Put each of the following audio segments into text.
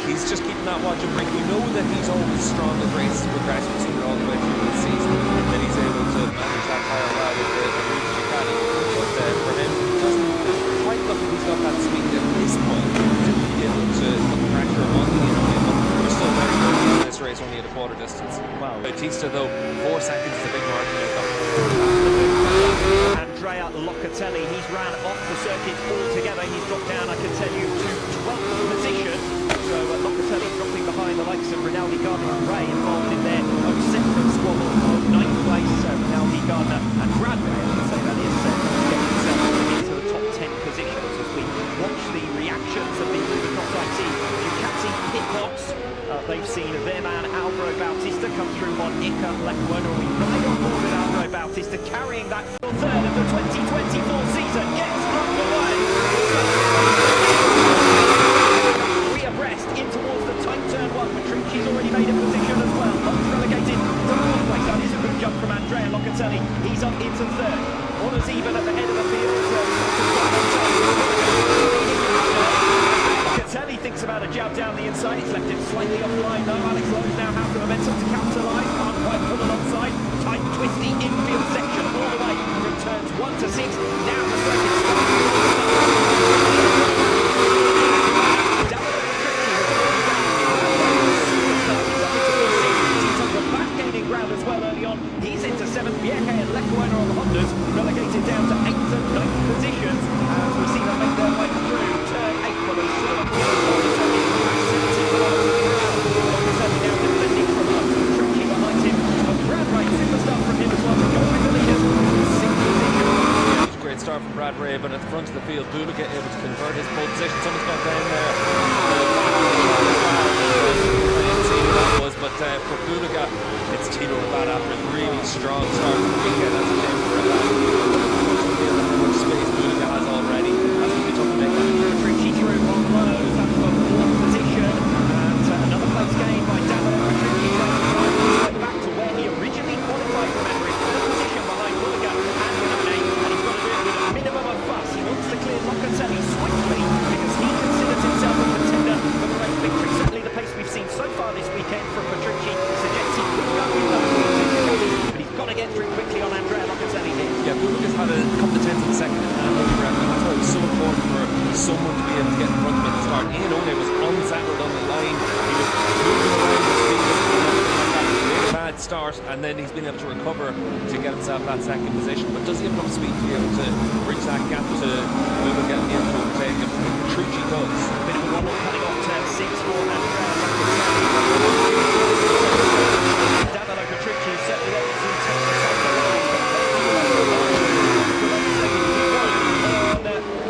he's just keeping that watch and break. We know that he's always strong at races with grass. We've seen it all the way through the season, and then he's able to manage that tire well with the WSBK. But for him, he doesn't quite look like he's got that speed at this point to be able to put the pressure on the Iannone, but we're still very good in this race, only at a quarter distance. Wow. Bautista, though, 4 seconds is a big margin out there. Andrea Iannone, he's ran off the circuit altogether. He's dropped down, I can tell you, to 12th position. So Iannone dropping behind the likes of Rinaldi, Gardner and Ray involved in their own separate squabble of 9th place. So Rinaldi, Gardner and Brad Ray, I should say that is, getting himself into the top 10 positions as we watch the reactions of the top team. Ducati pit box. They've seen their man Alvaro Bautista come through on Ica Lecquona. We ride on board with Alvaro Bautista carrying that third of the 2024 season. Gets underway. We abreast in towards the tight turn one. Petrucci's already made a position as well. Not relegated to 4th place. That is a good jump from Andrea Iannone. He's up into 3rd. Honours even at the head of the field. He thinks about a jab down the inside. It's left him slightly offline though. Alex Lowe's now has the momentum to capitalise. Can't quite pull alongside. Tight, twisty infield section all the way from turns 1 to 6. Now the circuit starts. Back gaining ground as well early on. He's into 7th. BK and Lecquona on the Hondas, relegated down to 8th and 9th positions. As we see them make their way through turn 8 for the great start from Brad Ray, but at the front of the field, Bulliga able to convert his pole position. Someone's gone down there. But for Bulliga, it's Tito Rabat after a really strong start from the weekend. That's a shame for Rabat. How much space Bulliga has already. That's going to be tough to make that. Petrucci through on lows, that's for 4th position. And another place gained by Davide Petrucci. Back to where he originally qualified from Henry. 3rd position behind Bulliga and Iannone. And he's got to do it with a minimum of fuss. He wants to clear Locatelli swiftly because he considers himself a contender for the race victory. Certainly the pace we've seen so far this weekend from Petrucci suggests he could go in those positions, but he's got to get through quickly on Andrea Locatelli here. Yeah, Bulliga's had a couple of tenths in the second and over and that's why it was so important for someone to be able to get in front of him at the start. Iannone was unsettled on the line. He was moving around the speed a bad start, and then he's been able to recover to get himself that second position. But does he have enough speed to be able to bridge that gap to Bulliga and be able to overtake him? Petrucci does. A bit of a wobble coming off turn 6 for Andrea Davide Petrucci is certainly able to take the top of the line.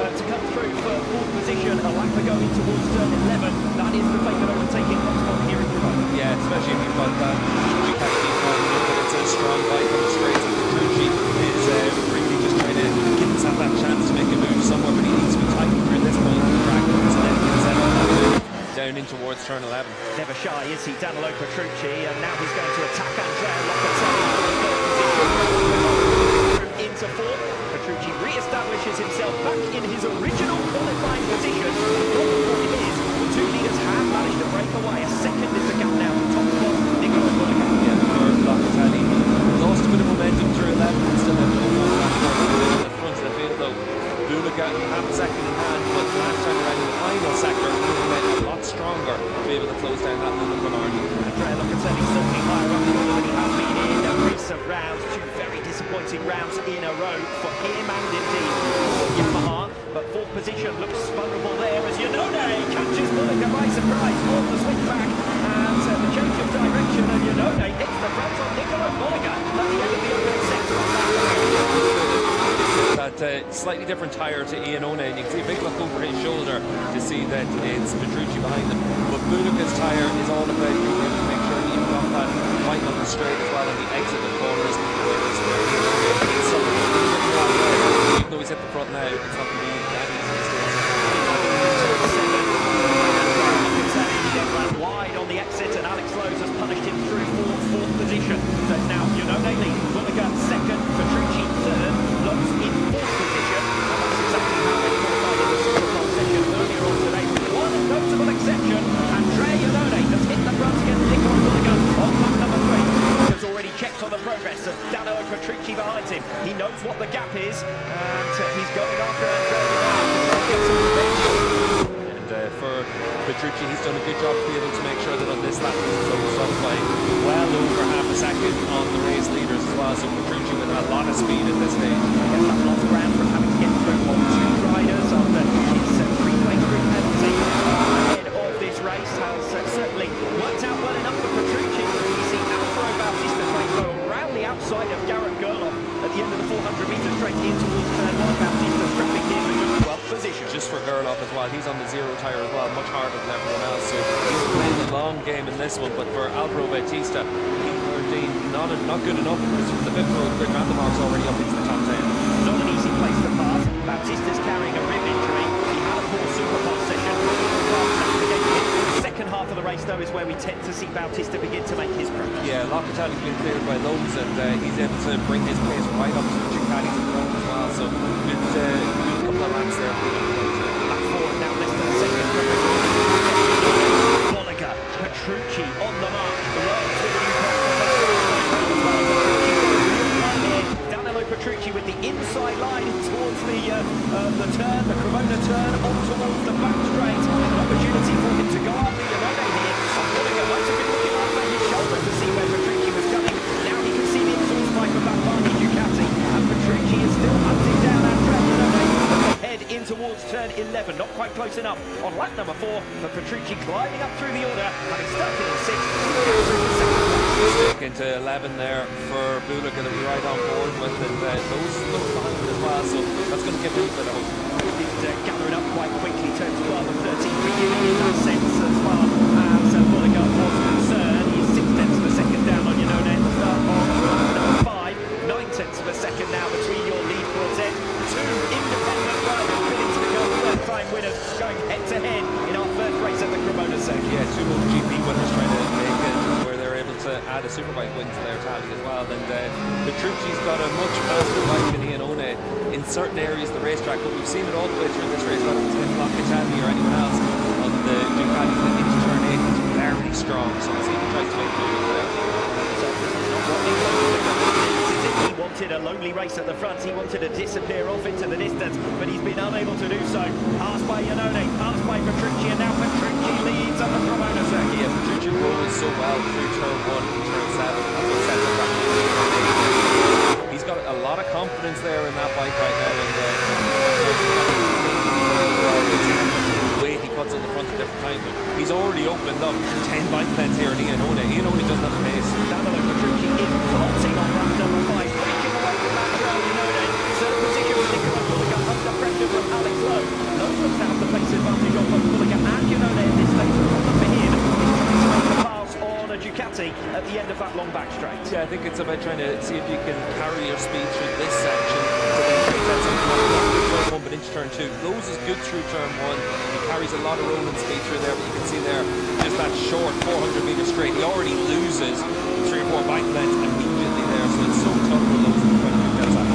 To come through for 4th position, a lap ago in towards turn 11. That is the fate of overtaking hotspot here in Cremona. Yeah, especially if you've got that it's a strong bike on the straight. Petrucci is really just trying to give himself that chance to make a move somewhere, but he needs to be tight through this point of the track. So then he can set up that move down in towards turn 11. Never shy, is he, Danilo Petrucci? And now he's going to attack Andrea Locatelli into 4th. Petrucci re-establishes himself back in his original qualifying position. The problem for him is the 2 leaders have managed to break away. A second is the gap now to top spot. Nicola Bulliga. Yeah, third Locatelli lost a bit of momentum through 11 and still had to go on that at the front of the field though. Bulliga have a second in hand, but last time around in the final sector, Bulliga made a lot stronger to be able to close down that little bit margin. Andrea Locatelli certainly higher up the order than he has been in recent rounds. 2 very disappointing rounds in a row for him and indeed for Yamaha. But 4th position looks vulnerable there as Iannone catches Bulliga by surprise on the swing back. And the change of direction of Iannone hits the front of Nicola Bulliga at the end of the open sector. That slightly different tyre to Iannone, and you can see a big look over his shoulder to see that it's Petrucci behind him. But Bulliga's tyre is all about being able to make sure you've got that right on the straight as well on the exit of corners. Even though he's hit the front now, it's not going to be that easy to stay. Wide on the exit, and Alex Lowe's has punished him through 4th position. So now Iannone leads, Bulliga 2nd, Petrucci 3rd, Lowe's in 4th position. And that's exactly how they qualified in the Superbike session earlier on today. With one notable exception, Andrea good job to be able to make sure that on this lap he was closed up by well over half a second on the race leaders as well. So Petrucci with a lot of speed at this stage. Yes, that lost ground from having to get through on two riders after his three-way group penalty ahead of this race has certainly worked out well enough for Petrucci. We see Alvaro Bautista trying to go around the outside of Garrett Gerloff at the end of the 400-meter straight in towards turn one. Bautista strapping in with a 12th position. Just for Gerloff as well, he's on the zero tyre as well, much harder than everyone else. So he's playing the long game in this one, but for Alvaro Bautista, he's not good enough because the fifth road grid Vandermark's already up into the top 10. Not an easy place to pass. Bautista's carrying a rib injury. He had a poor Superbike session. The second half of the race, though, is where we tend to see Bautista begin to make his progress. Yeah, Locatelli's been cleared by Lowe's, and he's able to bring his pace right up to the Ducatis in front as well. So good couple of laps there. Lap forward now, less than a second. Monica, Petrucci on the mark. Petrucci with the inside line towards the turn, the Cremona turn, on towards the back straight. An opportunity for him to go after Iannone here. Monica might have been looking over his shoulder to see where Petrucci was coming. Now he can see the exhaust pipe of that Barney Ducati, and Petrucci is still hunting down Andrea Iannone ahead in towards turn 11. Not quite close enough on lap number 4, but Petrucci climbing up through the order, having started in 6th. Into 11 there for Bullock that we're right on board with, and those look behind as well, so that's going to give him a bit of hope. Gathering up quite quickly, turns 12 and 13 in that sense as far as Bullock was concerned. He's 6 tenths of a second down on Iannone at the start of number 5, 9 tenths of a second now between your lead quartet. Two independent riders willing to become third-time winners going head-to-head in our first race at the Cremona Circuit. Yeah, two MotoGP winners trying to make it where they're able to add a Superbike win to their tally as well. And Petrucci's got a much faster bike than Iannone in certain areas of the racetrack, but we've seen it all the way through this race, whether it's in Locatelli or anyone else on the Ducati that into turn 8 is very strong. So let's see if he tries to make a move there. He wanted a lonely race at the front, he wanted to disappear off into the distance, but he's been unable to do so. Passed by Iannone, passed by Petrucci, and now Petrucci leads on the Cremona Circuit. Yeah, Petrucci rolls so well through turn 1 and turn 7. That's what sets him up. He's got a lot of confidence there in that bike right now, and the weight he puts on the front at different times. He's already opened up 10 bike lengths here in Iannone. Iannone doesn't have the pace. Danilo Petrucci in vaulting on lap number 5, breaking away from Andrea Iannone. Third position with Nicola Bullock under pressure from Alex Lowe. Lowe looks to have the pace advantage on both Bullock and Iannone at this stage. The problem for him is trying to make a pass on a Ducati at the end of that long back straight. Yeah, I think it's about trying to see if you can carry your speed through this section to then take that something turn 1 but into turn 2. Lowe's is good through turn 1. He carries a lot of rolling speed through there, but you can see there just that short 400-meter straight. He already loses 3 or 4 bike lengths immediately there, so it's so tough for Lowe's to try to do that.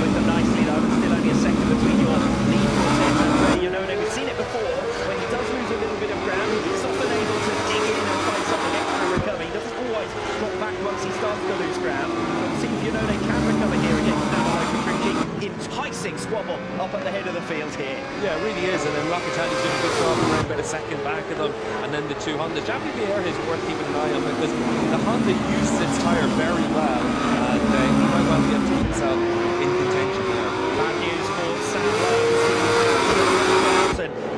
With them nicely though, still only a second between your lead quartet and Iannone. We've seen it before, when he does lose a little bit of ground, he's often able to dig in and find something extra recover. He doesn't always drop back once he starts to lose ground. We'll see if Iannone can recover here against Danilo Petrucci. Enticing squabble up at the head of the field here. Yeah, it really is, and then Locatelli's doing a good job around about a second back of them, and then the two Hondas. JPBR is worth keeping an eye on because the Honda uses its tyre very well, and he might well be able to keep himself in contention there. Bad news for Sam Lowe.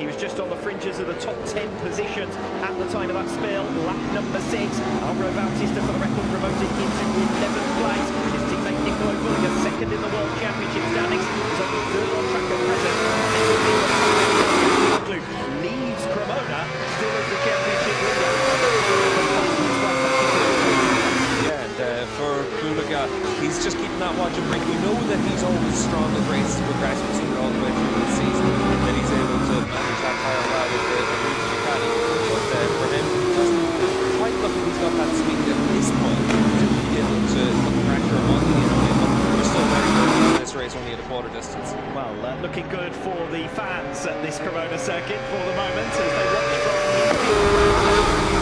He was just on the fringes of the top 10 positions at the time of that spill. Lap number 6. Alvaro Bautista for the record promoted into 11th place. His teammate Nicola Bullock, second in the World Championship standings, is on the third on track at present. Leaves Cremona still as the championship leader. Yeah, and for Bullock, he's just keeping that watch and bring. We know that he's always strong as races progress. We've seen it all the way through the season, that he's able to manage that tyre well with the Ducati. But for him, he doesn't quite look like he's got that speed at this point to be able to put the pressure on the Iannone, but we're still very good in this race, only at a quarter distance. Well, looking good for the fans at this Cremona Circuit for the moment as they watch from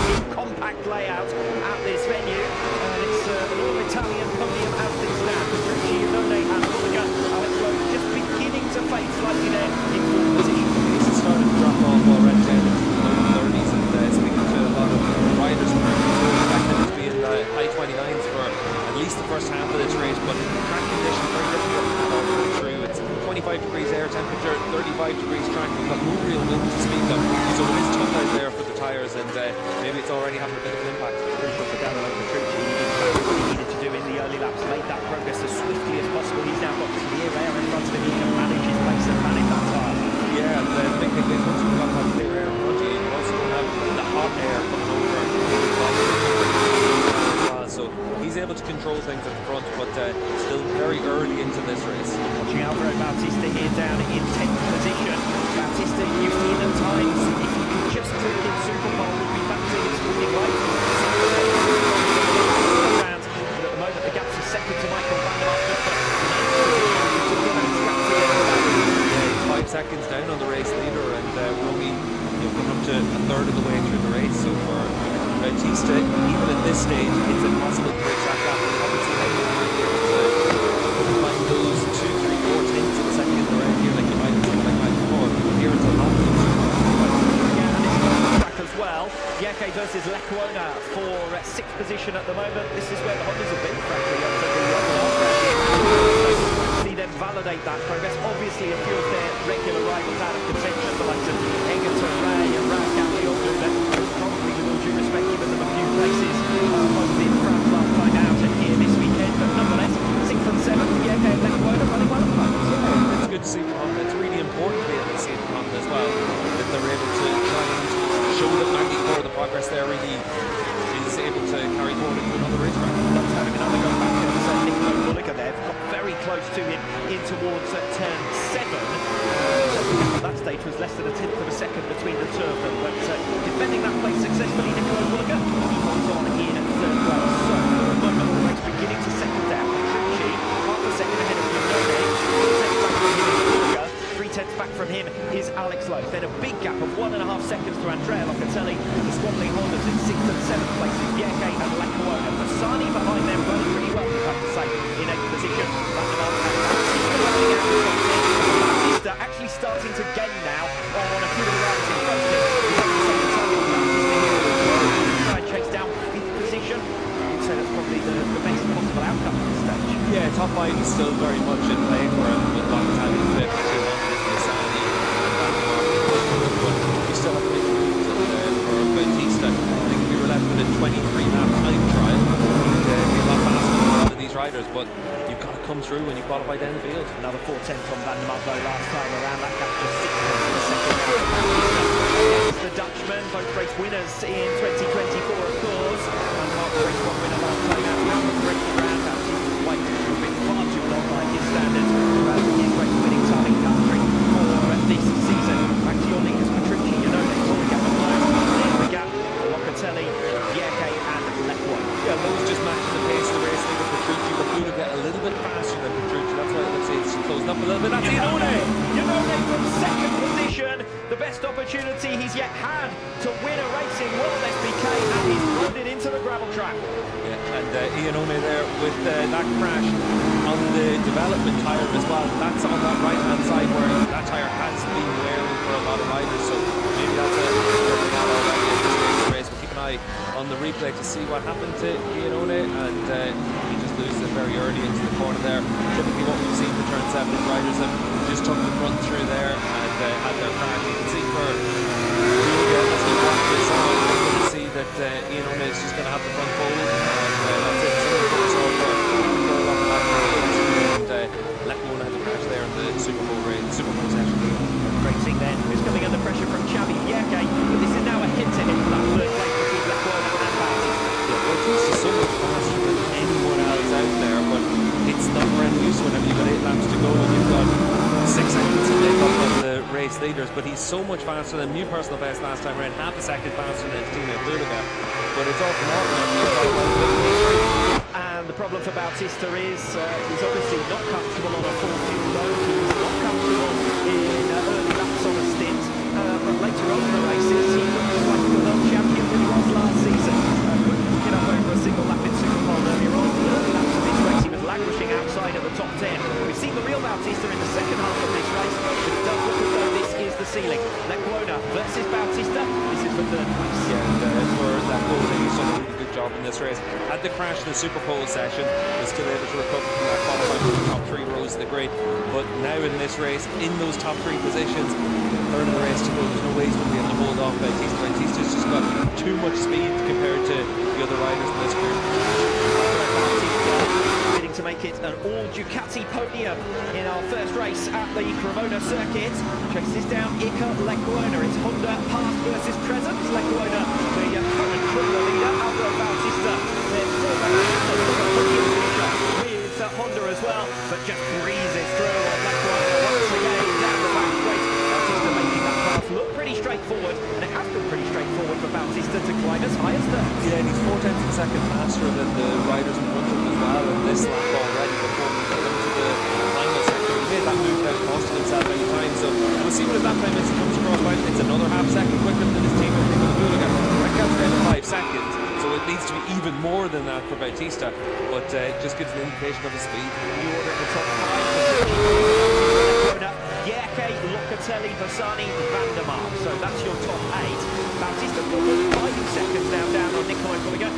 the compact layout at this venue. And it's an all-Italian podium as things stand. Petrucci, Iannone and Bullock. Alex Lowe just beginning to fade slightly maybe it's already having a bit of an impact. Crucial for Danilo Petrucci. He did exactly what he needed to do in the early laps, made that progress as swiftly as possible. He's now got clear air in front of him. He can manage his pace and manage that tire. Yeah, and the big thing is once you've got that clear air in front of you, you also have the hot air coming over and so he's able to control things at the front, but still very early into this race. Watching Alvaro Bautista here down in 10th position. Bautista, you've seen at times, if you can just click in Superbike, would be back to his winning way. Around, but at the moment the gap's a second to Michael Van der Poel. 5 seconds down on the race leader, and we're only coming up to a third of the way through the race. So for Bautista, even at this stage, it's impossible to bridge that gap. Obviously, they might be able to find those 2, 3, 4 tenths of a second around here, like you might have seen like before. Here it's a lot. Yeah, and it's on the track as well. Yeke versus Lecuona for 6th position at the moment. This is where the Hondas have been, frankly, after the last round. See them validate that progress. Obviously, a few of their regular rivals out of contention, the likes of Egerton, Ray and Razgatlıoğlu, probably with all due respect, given them a few places both in France last time out and here this weekend. But nonetheless, 6th and 7th, Yeke and Lecuona running well at the moment. Yeah, it's good to see from Honda. It's really important to be able to see it from Honda as well, that they're able to try and show that Maggie for the progress there really is able to carry forward into another racetrack. Let's have another go back at Nico Bulliger there. Got very close to him in towards turn 7. At that stage was less than a tenth of a second between the two of them, but defending that place successfully, Nico Bulliger, he holds on in 3rd place. So at the moment the race beginning to settle down. Petrucci, half a second ahead of Iannone, 3 tenths back from him is Alex Lowe. Then a big gap of 1.5 seconds to Andrea Iannone. The squabbling Hondas in 6th and 7th places, Yeke and Lecuona. Bassani behind them running pretty well, you have to say, in 8th position. Bautista actually starting to gain now on a few of the rounds in front of him. Try and chase down 5th position. I'd say that's probably the best possible outcome at this stage. Yeah, top 5 is still very much in play for him, with Locatelli, Bassani, but we still have to make moves for Bautista. I think we were left with a 23-lap time trial. He'd be a lot faster than a lot of these riders, but you've got to come through when you qualify down the field. Another 4 tenths on Van der Poel last time around. That gap just 6 tenths in the second round. The Dutchman, both race winners in 2024, of course. And Mark the race 1 winner last time out. Now the race round out. He's waiting for a bit far too long by his standards. His race winning time in country for this season. Back to your leaders, Petrucci, Iannone, Bulliger and Lowe. There's the gap. Locatelli, Yeke and Lecuona. Yeah, Lowe's just matching the pace of the race leader Petrucci, but Buda get a little bit faster than Petrucci. That's why let's say it's closed up a little bit. That's Iannone from 2nd position. The best opportunity he's yet had to win a race in WorldSBK, and he's rolled it into the gravel track. Yeah, and Iannone there with that crash on the development tyre as well. That's on that right-hand side where that tyre has been wearing for a lot of riders, so maybe that's a already in this race. We'll keep an eye on the replay to see what happened to Iannone, and he just loses it very early into the corner there. Typically what we've seen in the turn 7 riders have just took the front through there and had their crash. You can see for as we watch this on, you can see that Iannone is just going to have the front fold, and that's it. And Lecuona had a crash there in the Super Bowl session. Racing then, who's coming under pressure from Xavi Yeke, but this is now a head-to-head for that 3rd place between Lecuona and Bautista. Yeah, Bautista is so much faster than anyone else out there, but it's not brand new whenever you've got 8 laps to go and you've got 6 seconds to make up on the race leaders, but he's so much faster than new personal best last time around, half a second faster than Tino Bulliger, but it's all from And the problem for Bautista is he's obviously not comfortable on a full fuel load. He's not comfortable in early laps on a stint, but later on in the races he looks like the world champion that he was last season. Couldn't pick it up over a single lap in Superbike earlier on. The early laps of this race he was languishing outside of the top 10. We've seen the real Bautista in the second half of this race, but it does look as though this is the ceiling. Lecuona versus Bautista. This is the 3rd place. Yeah, and for Lecuona, he's done a really good job in this race. Had the crash in the Super Pole session, was still able to recover from that qualifying from the top 3 rows of the grid. But now in this race, in those top 3 positions, third of the race to go, there's no way he's going to be able to hold off Bautista. Bautista's just got too much speed compared to the other riders in this group. Bidding to make it an all Ducati podium in our first race at the Cremona Circuit. Chases down Iker Lecuona. It's Honda past versus present. Lecuona, the current Cremona leader, Andrea Bautista, their former podium finisher with Honda as well, but just breezes through Lecuona once again down the back straight. Bautista making that pass look pretty straightforward, and it has been pretty straightforward for Bautista to climb as high as that. Yeah, and he's 4 tenths of a second faster than the riders in front of him as well in this lap already before we get into the final sector. He made that move that costed himself many times, so we'll see what his lap time is. He comes across line. It's another half second quicker than his teammate Nicola Bulega. Right down to 5 seconds, so it needs to be even more than that for Bautista, but it just gives an indication of his speed. You order in the top 5. Yerke, Locatelli, Bassani, Vandermark. So that's your top 8. Bautista 5 seconds now down on Nicola Bulega.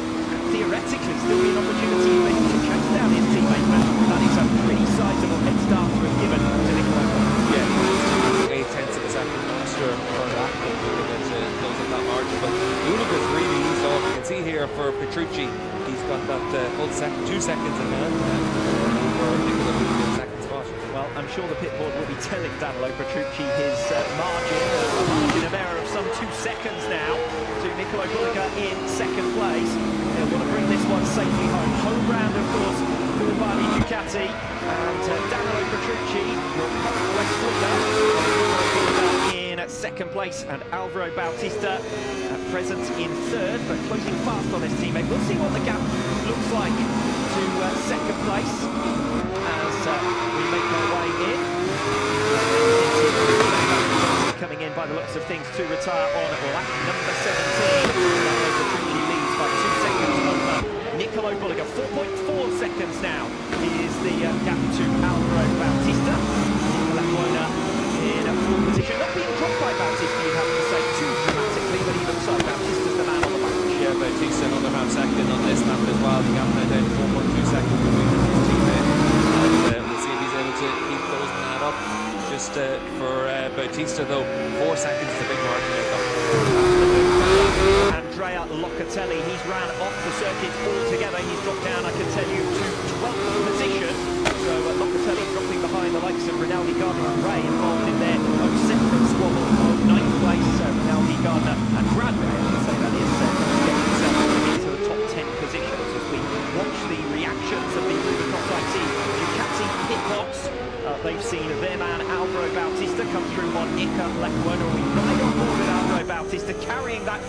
Theoretically, still be an opportunity maybe to chase down his teammate, but that is a pretty sizable head start to have given to Nicola Bulega. Yeah, 8 tenths of a second faster for that Bulega to close up that margin, but Bulega's really eased off. You can see here for Petrucci, he's got that full second, 2 seconds in hand for Nicola Bulega in second spot. Well, I'm sure the pit board will be telling Danilo Petrucci his margin, a margin of error of some 2 seconds now to Nicola Bulega in second place. They'll want to bring this one safely home. Home round, of course, for Bali Ducati, and Danilo Petrucci, your current race leader, in second place, and Alvaro Bautista at present in third, but closing fast on his teammate. We'll see what the gap looks like to second place as we make our way in. Coming in by the looks of things to retire on lap number 17. Petrucci leads by 2 seconds over Nicola Bulega. 4.4 seconds now is the gap to Alvaro Bautista. Lecuona in a full position, not being dropped by Bautista, you'd have to say, too dramatically, but he looks like Bautista's the man on the back. Yeah, Bautista another half second on this lap as well. The gap now down to 4.2 seconds between his teammate. And we'll see if he's able to keep those and add up. Just for Bautista though, 4 seconds is a big margin there. Andrea Locatelli, he's ran off the circuit altogether. He's dropped down, I can tell you, to 12th position. So Locatelli dropping behind the likes of Rinaldi, Gardner and Ray, involved in their own separate squabble of 9th place. So Rinaldi, Gardner and Brad Ray, I should say that is, getting himself into the top 10 positions as we watch the reactions of the Rubicon team. Ducati pit box. They've seen their man Alvaro Bautista come through on Iker Lecuona. We ride on board with Alvaro Bautista carrying that